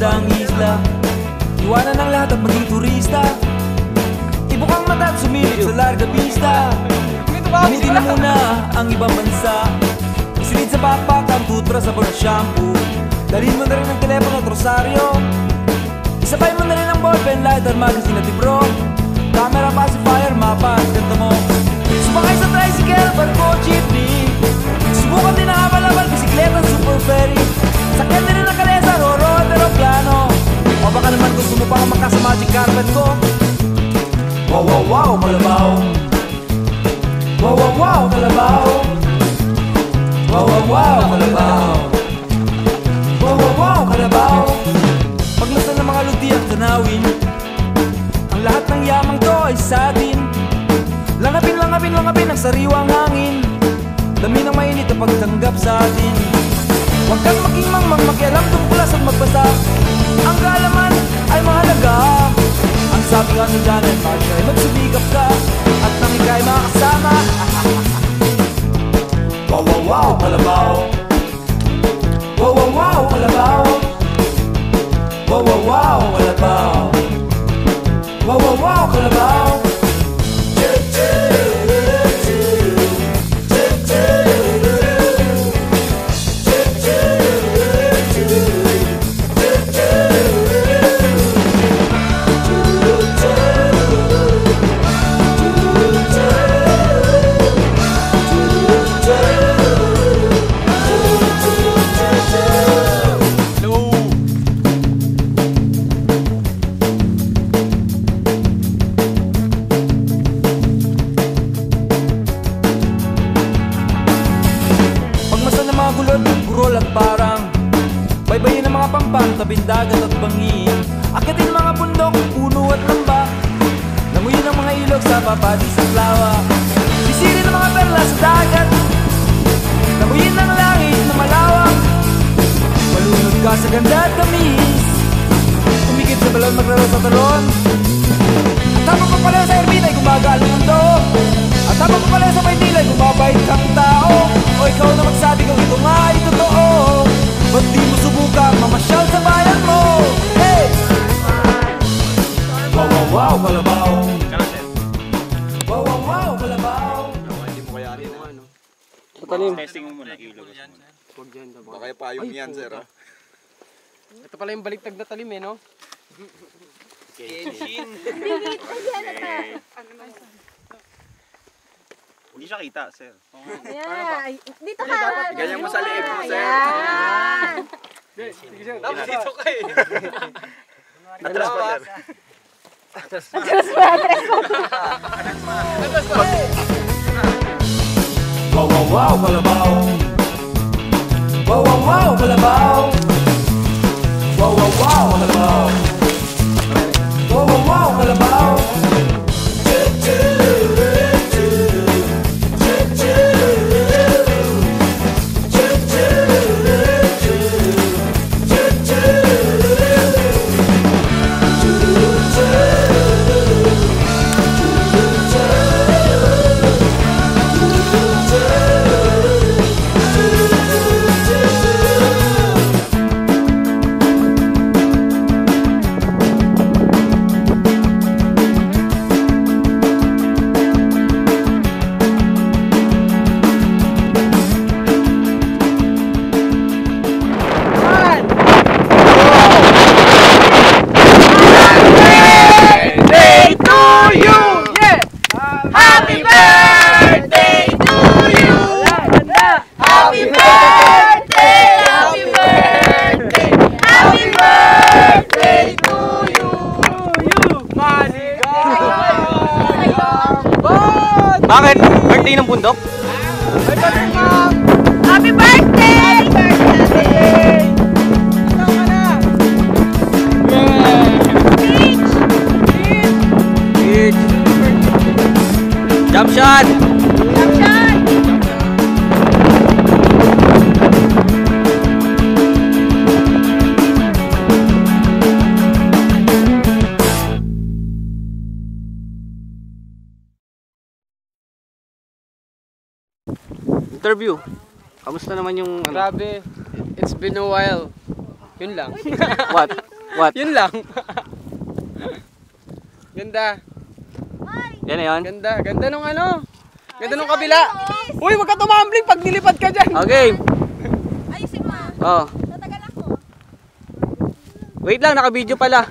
magandang isla. Iwanan ng lahat at maging turista. Ibukang mata at sumilip sa larga pista. Gamitin na muna ang ibang bansa. Isilid sa backpack ang tutra sa at shampoo. Dalhin mo na rin ang telepono at rosaryo. Isabay mo na rin ang ballpen, lighter, magazine at libro. Camera, pacifier, mapa at ganda mo. Sumakay sa tricycle, barko, jeepney. Subukan din ang abal-abal, bisikleta, super ferry. Sakyan din ang kalesa, roro at aeroplano. O baka naman gusto mo pa makasa magic carpet ko. Wow, wow, wow, Kalabaw. Wow, wow, wow, Kalabaw. Wow, wow, wow, Kalabaw. Wow, wow, wow, Kalabaw. Paglasan ng mga ludi at tanawin, ang lahat ng yamang to ay sa atin. Langapin, langapin, langapin ang sariwang hangin. Dami ng mainit na pagtanggap sa atin. Huwag kang maging mangmang, makialam tungkulas at magbasa. Ang kaalaman ay mahalaga. Ang sabi nga ni Janet Marshall ay magsubikap ka at nang ika'y makasama. Wow, wow, wow, Kalabaw. Wow, wow, wow, Kalabaw. Wow, wow, wow, Kalabaw. Wow, wow, wow, Kalabaw. Burol at parang baybayin ng mga pampang, tabing dagat at bangin. Akitin mga bundok, puno at lamba. Languyin ang mga ilog sa papati sa plawa. Sisirin ang mga perla sa dagat. Languyin ang langit na malawak. Malunod ka sa ganda at tamis. Umikit sa balon, maglaro sa talon. At habang papalayo sa erbina ay gumagalo ang mundo. At habang papalayo sa Maynila ay gumabait kang tao. O ikaw na magsabi kung ito nga ay totoo. Ba't di mo subukan mamasyal sa bayan mo? Hey! Wow, wow, wow, Kalabaw. Wow, wow, wow, Kalabaw. Hindi mo kaya rin ano. Testing mo muna, ilog. Huwag dyan. Baka payong yan, sir. Ito pala yung baliktad na talim eh, no? Kenshin. Hindi siya kita, sir. Yeah. Dito ka. Ganyan mo sa liib mo, sir. Yan. Sige, sir. Dapat dito ka eh. Atras pa, sir. Atras mo. Wow, wow, wow, Kalabaw. Wow, wow, wow, Kalabaw. Wow, wow, wow, Kalabaw. Wow, wow, wow, Kalabaw. Bakit? Birthday ng bundok? Happy birthday! Ito ka na! Beach! Jump shot! Interview. Kamusta naman yung ano? Grabe. It's been a while. Yun lang. What? What? Yun lang. Ganda. Yan na yun. Ganda. Ganda nung ano. Ganda nung kabila. Uy, wag ka tumambling pag nilipad ka dyan. Okay. Ayusin mo. Oh. Tatagal ako. Wait lang, naka-video pala.